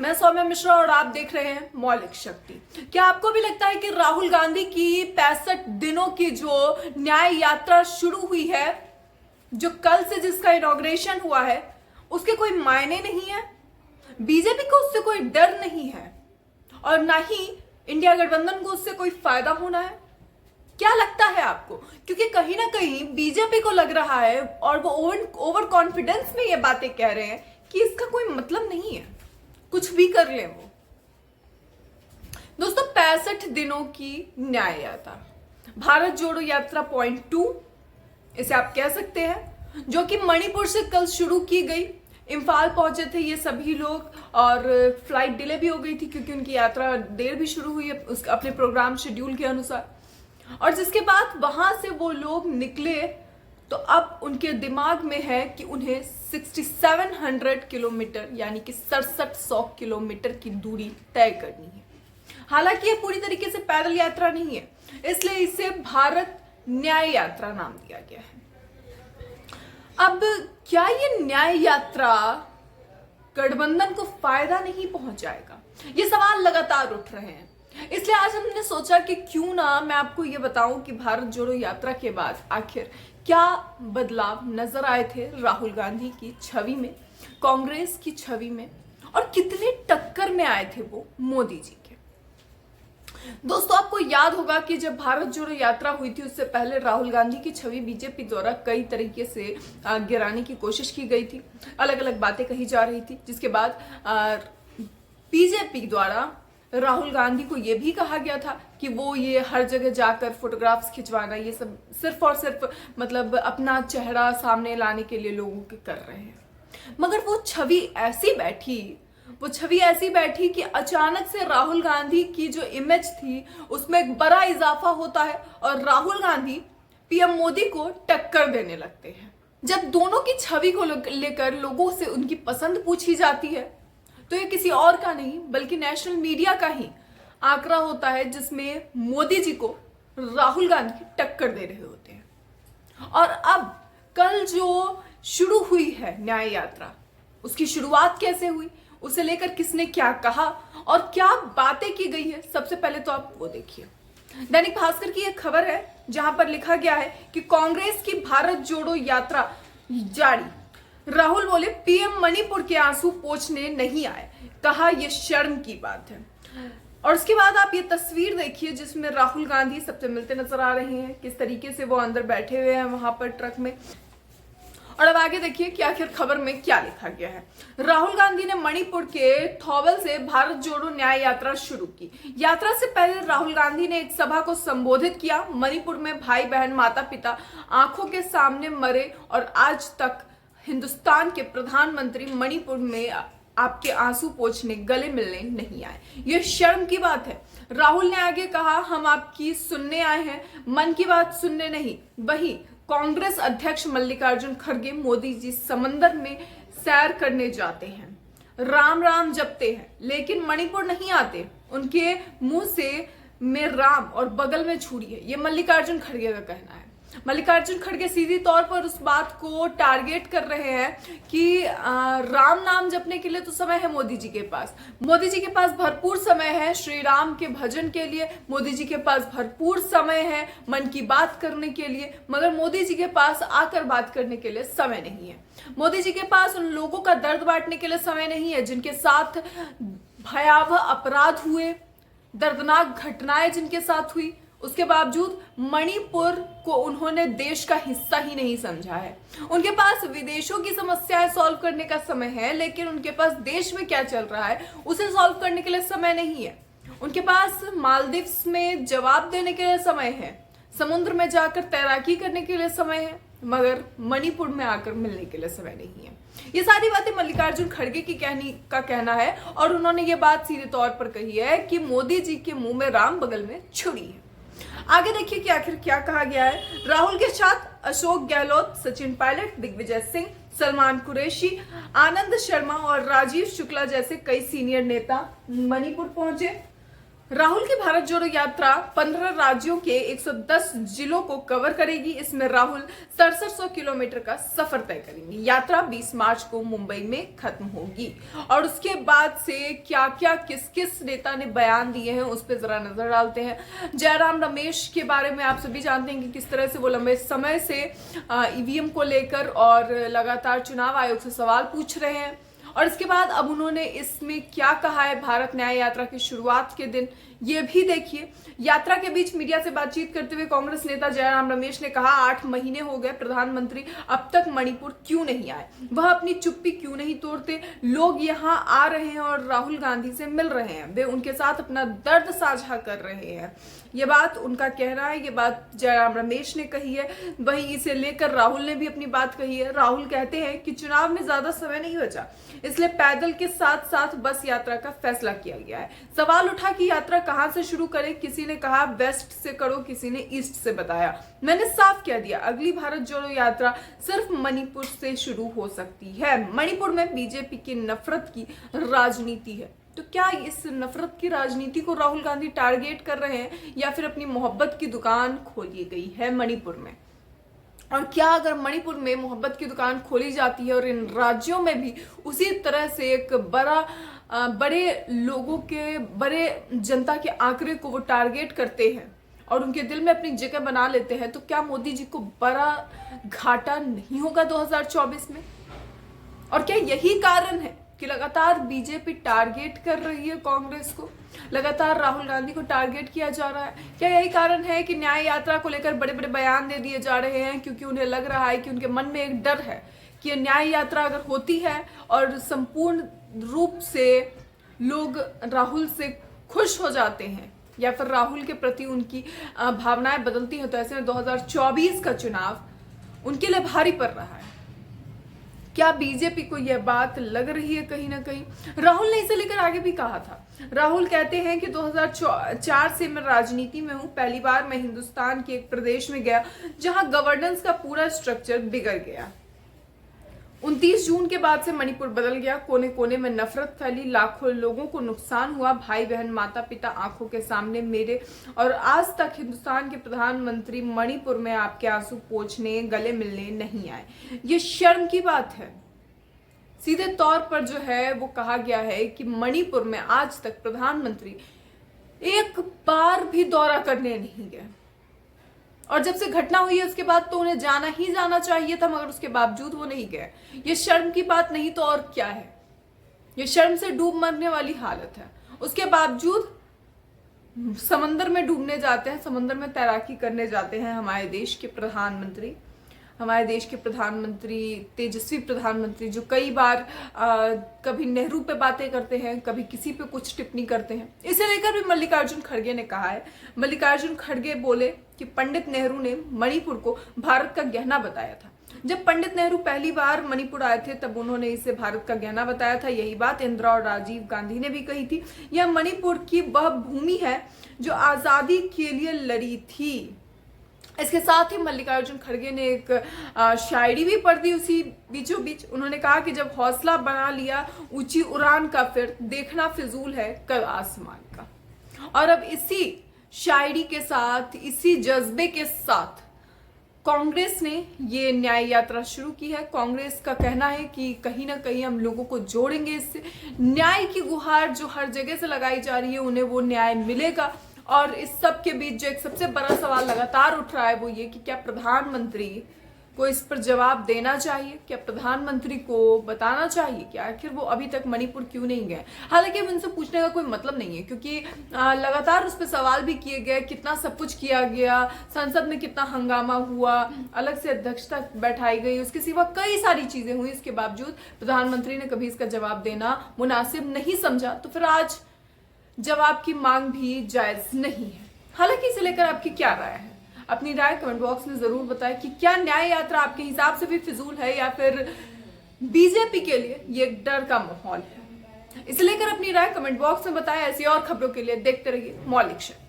मैं सौम्या मिश्रा और आप देख रहे हैं मौलिक शक्ति। क्या आपको भी लगता है कि राहुल गांधी की 65 दिनों की जो न्याय यात्रा शुरू हुई है, जो कल से जिसका इनॉग्रेशन हुआ है, उसके कोई मायने नहीं है? बीजेपी को उससे कोई डर नहीं है और ना ही इंडिया गठबंधन को उससे कोई फायदा होना है? क्या लगता है आपको? क्योंकि कहीं ना कहीं बीजेपी को लग रहा है और वो ओवर कॉन्फिडेंस में ये बातें कह रहे हैं कि इसका कोई मतलब नहीं है, कुछ भी कर ले वो। दोस्तों, 65 दिनों की न्याय यात्रा, भारत जोड़ो यात्रा पॉइंट 2 इसे आप कह सकते हैं, जो कि मणिपुर से कल शुरू की गई। इम्फाल पहुंचे थे ये सभी लोग और फ्लाइट डिले भी हो गई थी क्योंकि उनकी यात्रा देर भी शुरू हुई है अपने प्रोग्राम शेड्यूल के अनुसार। और जिसके बाद वहां से वो लोग निकले तो अब उनके दिमाग में है कि उन्हें 6700 किलोमीटर यानी कि 6700 किलोमीटर की दूरी तय करनी है। हालांकि ये पूरी तरीके से पैदल यात्रा नहीं है, इसलिए इसे भारत न्याय यात्रा नाम दिया गया है। अब क्या ये न्याय यात्रा गठबंधन को फायदा नहीं पहुंचाएगा? ये सवाल लगातार उठ रहे हैं। इसलिए आज हमने सोचा कि क्यों ना मैं आपको ये बताऊं कि भारत जोड़ो यात्रा के बाद आखिर क्या बदलाव नजर आए थे राहुल गांधी की छवि में, कांग्रेस की छवि में, और कितने टक्कर में आए थे वो मोदी जी के। दोस्तों, आपको याद होगा कि जब भारत जोड़ो यात्रा हुई थी उससे पहले राहुल गांधी की छवि बीजेपी द्वारा कई तरीके से गिराने की कोशिश की गई थी, अलग अलग बातें कही जा रही थी, जिसके बाद बीजेपी द्वारा राहुल गांधी को यह भी कहा गया था कि वो ये हर जगह जाकर फोटोग्राफ्स खिंचवाना, ये सब सिर्फ और सिर्फ मतलब अपना चेहरा सामने लाने के लिए लोगों के कर रहे हैं। मगर वो छवि ऐसी बैठी कि अचानक से राहुल गांधी की जो इमेज थी उसमें एक बड़ा इजाफा होता है और राहुल गांधी पीएम मोदी को टक्कर देने लगते हैं। जब दोनों की छवि को लेकर लोगों से उनकी पसंद पूछी जाती है तो ये किसी और का नहीं बल्कि नेशनल मीडिया का ही आंकड़ा होता है, जिसमें मोदी जी को राहुल गांधी टक्कर दे रहे होते हैं। और अब कल जो शुरू हुई है न्याय यात्रा, उसकी शुरुआत कैसे हुई, उसे लेकर किसने क्या कहा और क्या बातें की गई है, सबसे पहले तो आप वो देखिए। दैनिक भास्कर की एक खबर है जहां पर लिखा गया है कि कांग्रेस की भारत जोड़ो यात्रा जारी। राहुल बोले पीएम मणिपुर के आंसू पोंछने नहीं आए, कहा यह शर्म की बात है। और उसके बाद आप ये तस्वीर देखिए जिसमें राहुल गांधी सबसे मिलते नजर आ रहे हैं, किस तरीके से वो अंदर बैठे हुए हैं वहां पर ट्रक में। और अब आगे देखिए कि आखिर खबर में क्या लिखा गया है। राहुल गांधी ने मणिपुर के थौबल से भारत जोड़ो न्याय यात्रा शुरू की। यात्रा से पहले राहुल गांधी ने एक सभा को संबोधित किया। मणिपुर में भाई बहन माता पिता आंखों के सामने मरे और आज तक हिंदुस्तान के प्रधानमंत्री मणिपुर में आपके आंसू पोंछने गले मिलने नहीं आए, यह शर्म की बात है। राहुल ने आगे कहा, हम आपकी सुनने आए हैं, मन की बात सुनने नहीं। वहीं कांग्रेस अध्यक्ष मल्लिकार्जुन खड़गे मोदी जी समंदर में सैर करने जाते हैं, राम राम जपते हैं, लेकिन मणिपुर नहीं आते। उनके मुंह से में राम और बगल में छुरी है, ये मल्लिकार्जुन खड़गे का कहना है। मल्लिकार्जुन खड़गे सीधी तौर पर उस बात को टारगेट कर रहे हैं कि राम नाम जपने के लिए तो समय है मोदी जी के पास। मोदी जी के पास भरपूर समय है श्री राम के भजन के लिए, मोदी जी के पास भरपूर समय है मन की बात करने के लिए, मगर मोदी जी के पास आकर बात करने के लिए समय नहीं है। मोदी जी के पास उन लोगों का दर्द बांटने के लिए समय नहीं है जिनके साथ भयावह अपराध हुए, दर्दनाक घटनाएं जिनके साथ हुई, उसके बावजूद मणिपुर को उन्होंने देश का हिस्सा ही नहीं समझा है। उनके पास विदेशों की समस्याएं सॉल्व करने का समय है, लेकिन उनके पास देश में क्या चल रहा है उसे सॉल्व करने के लिए समय नहीं है। उनके पास मालदीव्स में जवाब देने के लिए समय है, समुद्र में जाकर तैराकी करने के लिए समय है, मगर मणिपुर में आकर मिलने के लिए समय नहीं है। ये सारी बातें मल्लिकार्जुन खड़गे की कहना है और उन्होंने ये बात सीधे तौर पर कही है कि मोदी जी के मुंह में राम बगल में छुरी है। आगे देखिए कि आखिर क्या कहा गया है। राहुल के साथ अशोक गहलोत, सचिन पायलट, दिग्विजय सिंह, सलमान कुरैशी, आनंद शर्मा और राजीव शुक्ला जैसे कई सीनियर नेता मणिपुर पहुंचे। राहुल की भारत जोड़ो यात्रा 15 राज्यों के 110 जिलों को कवर करेगी। इसमें राहुल 6700 किलोमीटर का सफर तय करेंगे। यात्रा 20 मार्च को मुंबई में खत्म होगी और उसके बाद से क्या क्या किस किस नेता ने बयान दिए हैं उस पर जरा नजर डालते हैं। जयराम रमेश के बारे में आप सभी जानते हैं कि किस तरह से वो लंबे समय से ईवीएम को लेकर और लगातार चुनाव आयोग से सवाल पूछ रहे हैं और इसके बाद अब उन्होंने इसमें क्या कहा है भारत न्याय यात्रा की शुरुआत के दिन, ये भी देखिए। यात्रा के बीच मीडिया से बातचीत करते हुए कांग्रेस नेता जयराम रमेश ने कहा, 8 महीने हो गए प्रधानमंत्री अब तक मणिपुर क्यों नहीं आए, वह अपनी चुप्पी क्यों नहीं तोड़ते। लोग यहाँ आ रहे हैं और राहुल गांधी से मिल रहे हैं, वे उनके साथ अपना दर्द साझा कर रहे हैं। ये बात उनका कहना है, ये बात जयराम रमेश ने कही है। वहीं इसे लेकर राहुल ने भी अपनी बात कही है। राहुल कहते हैं कि चुनाव में ज्यादा समय नहीं बचा, इसलिए पैदल के साथ साथ बस यात्रा का फैसला किया गया है। सवाल उठा कि यात्रा कहां से शुरू करें, किसी ने कहा वेस्ट से करो, किसी ने ईस्ट से बताया। मैंने साफ कह दिया, अगली भारत जोड़ो यात्रा सिर्फ मणिपुर से शुरू हो सकती है। मणिपुर में बीजेपी की नफरत की राजनीति है, तो क्या इस नफरत की राजनीति को राहुल गांधी टारगेट कर रहे हैं या फिर अपनी मोहब्बत की दुकान खोली गई है मणिपुर में? और क्या अगर मणिपुर में मोहब्बत की दुकान खोली जाती है और इन राज्यों में भी उसी तरह से एक बड़े लोगों के, बड़े जनता के आंकड़े को वो टारगेट करते हैं और उनके दिल में अपनी जगह बना लेते हैं, तो क्या मोदी जी को बड़ा घाटा नहीं होगा 2024 में? और क्या यही कारण है कि लगातार बीजेपी टारगेट कर रही है कांग्रेस को, लगातार राहुल गांधी को टारगेट किया जा रहा है? क्या यही कारण है कि न्याय यात्रा को लेकर बड़े बड़े बयान दे दिए जा रहे हैं क्योंकि उन्हें लग रहा है कि उनके मन में एक डर है कि न्याय यात्रा अगर होती है और संपूर्ण रूप से लोग राहुल से खुश हो जाते हैं या फिर राहुल के प्रति उनकी भावनाएं बदलती हैं, तो ऐसे में 2024 का चुनाव उनके लिए भारी पड़ रहा है। क्या बीजेपी को यह बात लग रही है कहीं ना कहीं? राहुल ने इसे लेकर आगे भी कहा था। राहुल कहते हैं कि 2004 से मैं राजनीति में हूं, पहली बार मैं हिंदुस्तान के एक प्रदेश में गया जहां गवर्नेंस का पूरा स्ट्रक्चर बिगड़ गया। 29 जून के बाद से मणिपुर बदल गया, कोने कोने में नफरत फैली, लाखों लोगों को नुकसान हुआ, भाई बहन माता पिता आंखों के सामने मेरे, और आज तक हिंदुस्तान के प्रधानमंत्री मणिपुर में आपके आंसू पोंछने, गले मिलने नहीं आए। ये शर्म की बात है। सीधे तौर पर जो है वो कहा गया है कि मणिपुर में आज तक प्रधानमंत्री एक बार भी दौरा करने नहीं गए और जब से घटना हुई है उसके बाद तो उन्हें जाना ही जाना चाहिए था, मगर उसके बावजूद वो नहीं गए। ये शर्म की बात नहीं तो और क्या है? ये शर्म से डूब मरने वाली हालत है। उसके बावजूद समंदर में डूबने जाते हैं, समंदर में तैराकी करने जाते हैं हमारे देश के प्रधानमंत्री, हमारे देश के प्रधानमंत्री, तेजस्वी प्रधानमंत्री, जो कई बार कभी नेहरू पे बातें करते हैं, कभी किसी पे कुछ टिप्पणी करते हैं। इसे लेकर भी मल्लिकार्जुन खड़गे ने कहा है। मल्लिकार्जुन खड़गे बोले कि पंडित नेहरू ने मणिपुर को भारत का गहना बताया था। जब पंडित नेहरू पहली बार मणिपुर आए थे तब उन्होंने इसे भारत का गहना बताया था। यही बात इंदिरा और राजीव गांधी ने भी कही थी। यह मणिपुर की वह भूमि है जो आजादी के लिए लड़ी थी। इसके साथ ही मल्लिकार्जुन खड़गे ने एक शायरी भी पढ़ दी उसी बीचों बीच। उन्होंने कहा कि जब हौसला बना लिया ऊंची उड़ान का, फिर देखना फिजूल है कल आसमान का। और अब इसी शायरी के साथ, इसी जज्बे के साथ कांग्रेस ने ये न्याय यात्रा शुरू की है। कांग्रेस का कहना है कि कहीं ना कहीं हम लोगों को जोड़ेंगे इससे। न्याय की गुहार जो हर जगह से लगाई जा रही है, उन्हें वो न्याय मिलेगा। और इस सब के बीच जो एक सबसे बड़ा सवाल लगातार उठ रहा है वो ये कि क्या प्रधानमंत्री को इस पर जवाब देना चाहिए? क्या प्रधानमंत्री को बताना चाहिए कि आखिर वो अभी तक मणिपुर क्यों नहीं गए? हालांकि अब उनसे पूछने का कोई मतलब नहीं है क्योंकि लगातार उस पर सवाल भी किए गए, कितना सब कुछ किया गया, संसद में कितना हंगामा हुआ, अलग से अध्यक्षता बैठाई गई, उसके सिवा कई सारी चीजें हुई। इसके बावजूद प्रधानमंत्री ने कभी इसका जवाब देना मुनासिब नहीं समझा, तो फिर आज जवाब की मांग भी जायज नहीं है। हालांकि इसे लेकर आपकी क्या राय है? अपनी राय कमेंट बॉक्स में जरूर बताएं कि क्या न्याय यात्रा आपके हिसाब से भी फिजूल है या फिर बीजेपी के लिए ये एक डर का माहौल है। इसे लेकर अपनी राय कमेंट बॉक्स में बताएं। ऐसी और खबरों के लिए देखते रहिए मौलिक शक्ति।